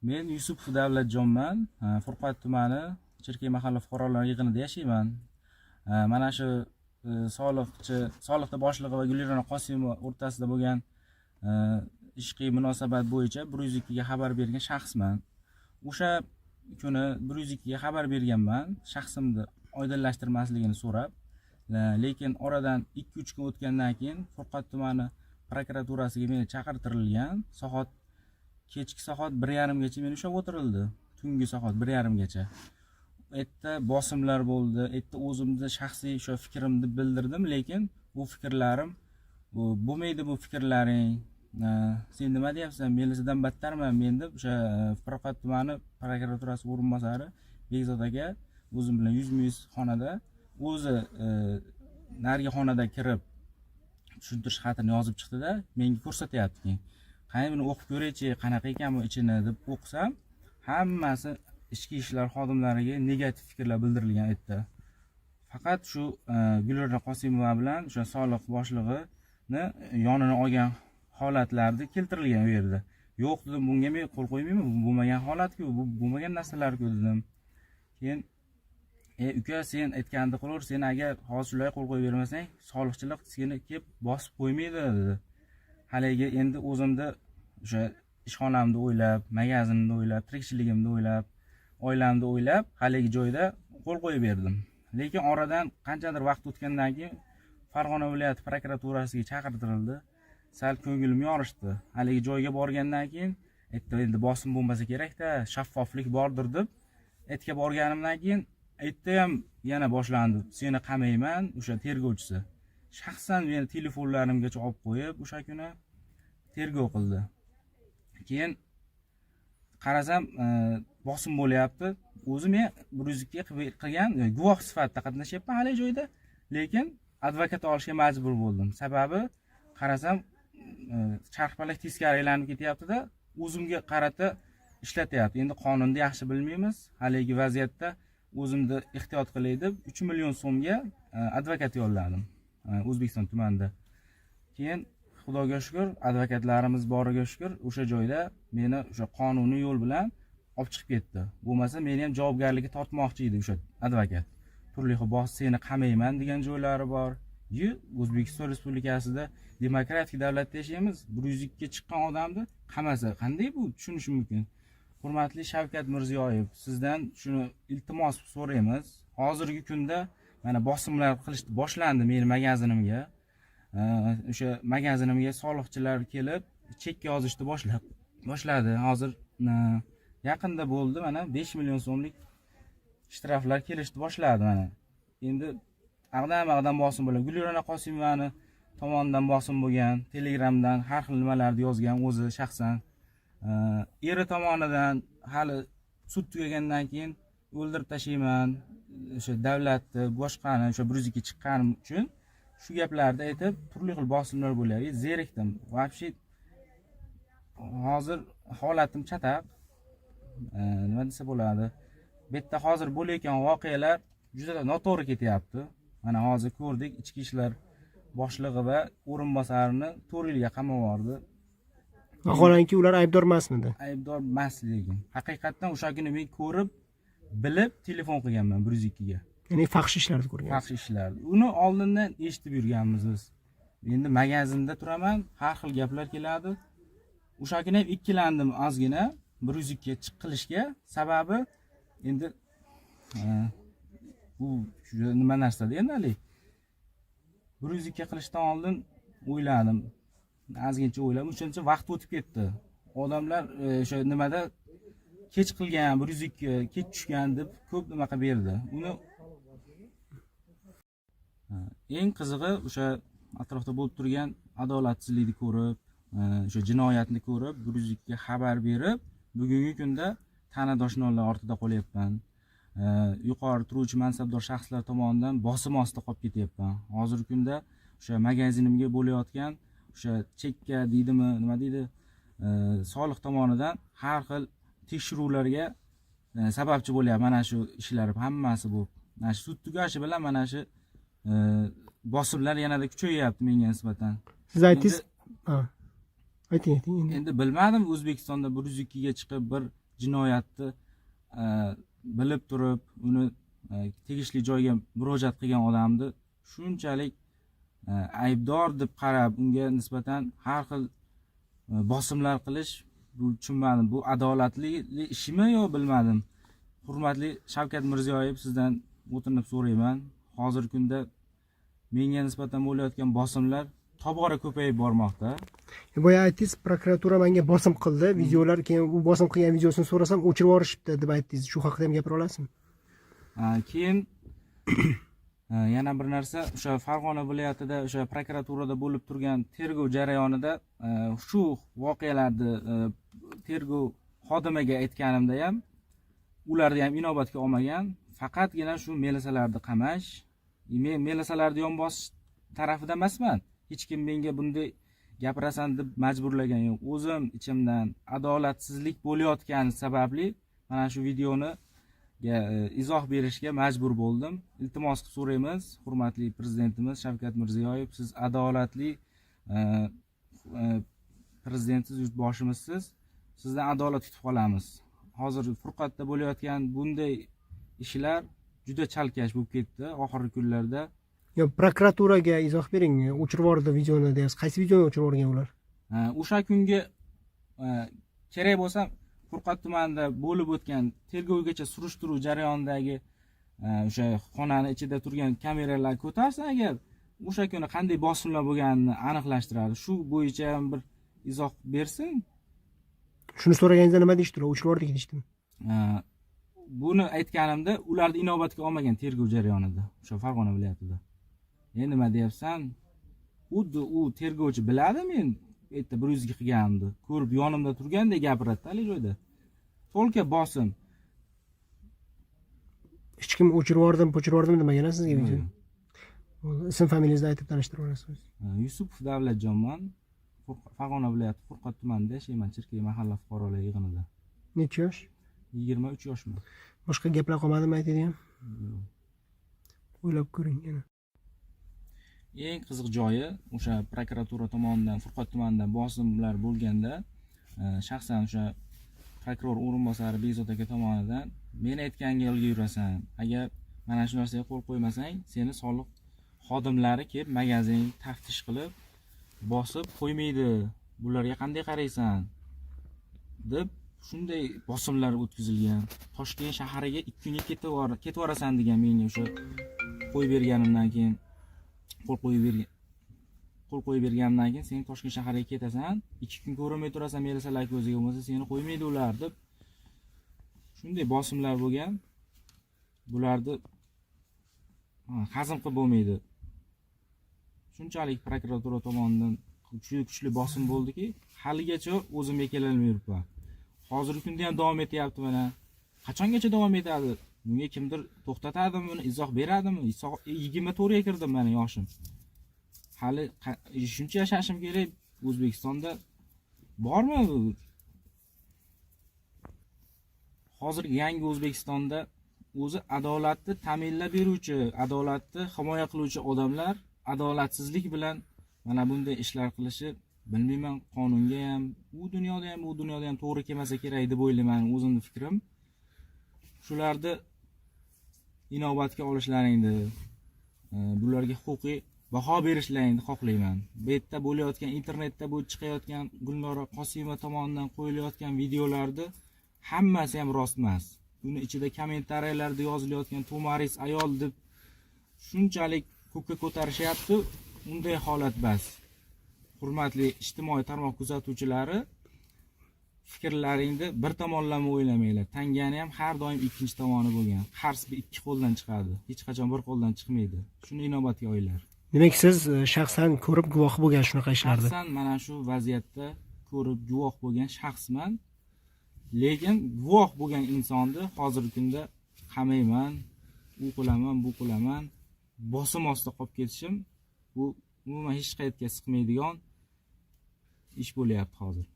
Men Yusupov Davlatjonman. Furqat tumani Chirkiy mahalla fuqarolar yig'inida yashayman. Mana shu soliqda boshlig'i va Gulirona Qosimova o'rtasida bo'lgan ishqiy munosabat bo'yicha 102 ga xabar bergan shaxsman. O'sha kuni 102 ga xabar berganman, shaxsimni oydinlashtirmasligini so'rab, lekin oradan 2-3 kun o'tgandan keyin Furqat tumani prokuraturasiga meni chaqirtirilgan. Kechki soat 1:30 gacha meni ushlab o'tirildi. Tungi soat 1:30 gacha. Erta bosimlar bo'ldi. Erta o'zimni shaxsiy o'sha fikrimni bildirdim, lekin bu fikrlarim bo'lmaydi, bu fikrlaring. Sen nima deyapsan? Melisidan battarman men deb o'sha Furqat tumani prokuraturasi o'rinbosari Bekzod aka o'zim bilan yuzma-yuz xonada o'zi narigi xonada kirib tushuntirish xatini yozib chiqdi-da, menga ko'rsatyapti. Qani buni o'qib ko'raychi, qanaqa ekan bu ichini deb o'qisam, hammasi ichki ishlar xodimlariga negativ fikrlar bildirilgan edi. Faqat shu Gulirona Qosimova bilan o'sha soliq boshlig'ini yonini olgan holatlarda keltirilgan u yerda. Yo'q dedim, bunga men qo'l qo'ymayman, bu bo'lmagan holat-ku, bu bo'lmagan narsalar-ku dedim. Keyin uka, sen aytganingni qilaver, sen agar hozir shularga qo'l qo'yib bermasang, soliqchilar seni kelib bosib qo'ymaydi dedi. Haligi endi o'zimda o'sha ishxonamni o'ylab, magazinimni o'ylab, tirikchiligimni o'ylab, oilamni o'ylab, haligi joyda qo'l qo'yib berdim. Lekin oradan qanchadir vaqt o'tgandan keyin Farg'ona viloyati prokuraturasiga chaqirtirildi. Sal ko'nglim yorishdi. Haligi joyga borgandan keyin endi bosim bo'lmasa kerak-da, shaffoflik bordir deb aytga borganimdan keyin aytda ham yana boshlandi. Seni qamayman, o'sha tergovchisi. Shaxsan meni telefonlarimgacha olib qo'yib, o'sha kuni tergov qildi. Keyin qarasam, bosim bo'lyapti. O'zim men 102 qilgan guvoh sifatida qatnashyapman hali joyda, lekin advokat olishga majbur bo'ldim. Sababi qarasam, charxpalak teskari aylanib ketyapti-da, o'zimga qarata ishlatyapti. Endi qonunni yaxshi bilmaymiz. Haligi vaziyatda o'zimni ehtiyot qilay deb 3 million so'mga advokat yolladim O'zbekiston tumanida. Keyin Xudoga shukr, advokatlarimiz boriga shukr, o'sha joyda meni o'sha qonuniy yo'l bilan olib chiqib ketdi. Bo'lmasa meni ham javobgarlikka tortmoqchi edi o'sha advokat. Turli xil bos seni qamayman degan joylari bor. O'zbekiston Respublikasida demokratik davlatda yashaymiz. 102 ga chiqqan odamni qamasa qanday bu tushunish mumkin? Hurmatli Shavkat Mirziyoyev, sizdan shuni iltimos so'raymiz. Hozirgi kunda mana bosimlar qilish boshlandi meni magazinimga. O'sha magazinimga soliqchilar kelib, chek yozishni boshladi. Hozir yaqinda bo'ldi, mana 5 million so'mlik shtraflar kelishni boshladi mana. Endi aqdam bosim bo'lgan. Gulirona Qosimovani tomonidan bosim bo'lgan, Telegramdan har xil nimalarni yozgan o'zi shaxsan. Eri tomonidan hali sud tugagandan keyin o'ldirib tashlayman, o'sha davlatni, boshqani, o'sha 102 chiqqanim uchun shu gaplarni aytib, turli xil bosimlar bo'lyapti. Zerikdim. Vobshe hozir holatim chataq. Nima desa bo'ladi? Bu yerda hozir bo'layotgan voqealar juda noto'g'ri ketyapti. Mana hozir ko'rdik, ichki ishlar boshlig'i va o'rinbosarini 4 yilga qamab yubordi. Vaholanki ular aybdor emasmidi? Aybdor emas lekin. Haqiqatan o'sha kuni men ko'rib, bilib telefon qilganman 102 ga. Ya'ni faxsh ishlarni ko'rgan. Faxsh ishlarni. Uni oldindan eshitib yurganmiz biz. Endi magazinda turaman, har xil gaplar keladi. O'sha kuni ham ikkilandim ozgina 102 ga chiqilishga, sababi endi bu nima narsada endi hali 102 ga qilishdan oldin o'yladim. Ozgincha o'ylab, o'shancha vaqt o'tib ketdi. Odamlar o'sha nimada kech qilgan, 102 kech tushgan deb ko'p nima qilib berdi. Uni eng qizig'i o'sha atrofda bo'lib turgan adolatsizlikni ko'rib, o'sha jinoyatni ko'rib, 102 ga xabar berib, bugungi kunda ta'na-doshnolar ortida qolyapman. Yuqori turuvchi mansabdor shaxslar tomonidan bosim ostida qolib ketyapman. Hozirgi kunda o'sha magazinimga bo'layotgan o'sha chekka deydimi, nima deydi, soliq tomonidan har xil tekshiruvlarga sababchi bo'lyapti. Mana shu ishlar hammasi bu. Mana shu sud tugashi bilan mana shu bosimlar yanada kuchayyapti menga nisbatan. Siz aytingiz, ayting. Endi bilmadim, O'zbekistonda 102 ga chiqib bir jinoyatni bilib turib uni tegishli joyga murojaat qilgan odamni shunchalik aybdor deb qarab unga nisbatan har xil bosimlar qilish, bu tushunmadim. Bu adolatli ishmi yo bilmadim. Hurmatli Shavkat Mirziyoyev, sizdan o'tinib so'rayman. Hozirgi kunda menga nisbatan bo'layotgan bosimlar tobora ko'payib bormoqda. Boya aytdingiz, prokuratura menga bosim qildi, videolar, keyin u bosim qilgan videosini so'rasam o'chirib yuborishibdi deb aytdingiz. Shu haqida ham gapira olasizmi? Keyin yana bir narsa, o'sha Farg'ona viloyatida o'sha prokuraturada bo'lib turgan tergov jarayonida shu voqealarni tergov xodimiga aytganimda ham ularni ham inobatga olmagan. Faqatgina shu melisalarni qamash, men melisalarni yonbosish tarafida emasman. Hech kim menga bunday gapirasan deb majburlagan yo'q. O'zim ichimdan adolatsizlik bo'layotgani sababli mana shu videoni izoh berishga majbur bo'ldim. Iltimos qilib so'raymiz, hurmatli prezidentimiz Shavkat Mirziyoyev, siz adolatli prezidentsiz, yurtboshimizsiz. Sizdan adolat kutib qolamiz. Hozir Furqatda bo'layotgan bunday ishlar juda chalkash bo'lib ketdi oxirgi kunlarda. Yo, prokuraturaga izoh bering. O'chirib yubordi videoni deyapsiz. Qaysi videoni o'chirib yuborgan ular? O'sha kunga kerak bo'lsa Furqat tumanida bo'lib o'tgan tergovgacha surishtiruv jarayonidagi o'sha xonani ichida turgan kameralar ko'tarsa agar o'sha kuni qanday bosimlar bo'lganini aniqlashtiradi. Shu bo'yicha ham bir izoh bersin. Shuni so'raganingizda nima deyishdi? O'chirib yubordik deyishdimi? Buni aytganimda ularni inobatga olmagan tergov jarayonida, o'sha Farg'ona viloyatida. Men nima deyapsan? Xuddi u tergovchi biladi men bu yerda 100 ga qilganimni, ko'rib yonimda turgandek gapiradi hali joyda. To'lka bosim. Hech kim o'chirib yubordim demagan sizga video. Ism familiyangizni aytib tanishtirib olasiz. Yusupov Davlatjonman. Farg'ona viloyati Furqat tumanida yashayman, Chirkiy mahalla fuqarolar yig'inida. Necha yosh? 23 yoshman. Boshqa gaplar qolmadimi aytadigan? O'ylab ko'ring yana. Eng qiziq joyi o'sha prokuratura tomonidan Furqat tumanidan bosimlar bo'lganda, shaxsan o'sha prokuror o'rinbosari Bezod aka tomonidan men aytgan yo'lga yurasan, agar mana shu narsaga qo'l qo'ymasang, seni soliq xodimlari kelib magazin taftish qilib bosib qo'ymaydi. Bularga qanday qaraysan? deb shunday bosimlar o'tkazilgan. Toshkent shahariga 2 kunga ketib borasan degan menga o'sha qo'yib berganimdan keyin qo'l qo'yib berganimdan keyin sen Toshkent shahariga ketasan, 2 kun ko'rinmay turasan, melisalar ko'ziga bo'lmasa seni qo'ymaydi ular deb shunday bosimlar bo'lgan. Bularni hazm qilib bo'lmaydi. Shunchalik prokuratura tomonidan kuchli bosim bo'ldiki, haligacha o'zimga kelolmay yuribman. Hozirgi kunda ham davom etyapti mana. Qachongacha davom etadi? Bunga kimdir to'xtatadimi, buni izoh beradimi? 24 ga kirdim meni yoshim. Hali shuncha yashashim kerak. O'zbekistonda bormi? Hozirgi yangi O'zbekistonda o'zi adolatni ta'minlab beruvchi, adolatni himoya qiluvchi odamlar adolatsizlik bilan mana bunday ishlar qilishi, bilmayman, qonunga ham, u dunyoda ham to'g'ri kelmasa kerak deb o'ylayman, o'zimning fikrim. Shularni inobatga olishlaringni, bularga huquqiy baho berishlaringni xohlayman. Bu yerda bo'layotgan, internetda bu chiqayotgan Gulnora Qosimova tomonidan qo'yilayotgan videolarni hammasi ham rost emas. Buni ichida kommentariyalarda yozilayotgan to'maris ayol deb shunchalik ko'kka ko'tarishyapti. Unday holat bas. Hurmatli ijtimoiy tarmoq kuzatuvchilari, fikrlaringni bir tomonlama o'ylamanglar. Tangani ham har doim ikkinchi tomoni bo'lgan. Qars ikki qo'ldan chiqadi, hech qachon bir qo'ldan chiqmaydi. Shuni inobatga olinglar. Demak, siz shaxsan ko'rib guvoh bo'lgan shunaqa ishlarni? Shaxsan mana shu vaziyatda ko'rib guvoh bo'lgan shaxsman. Lekin guvoh bo'lgan insonni hozirgi kunda qamayman, u qilaman, bu qilaman, bosim ostida qolib ketishim, bu umuman hech qayerga siqmaydigan ish bo'lyapti hozir.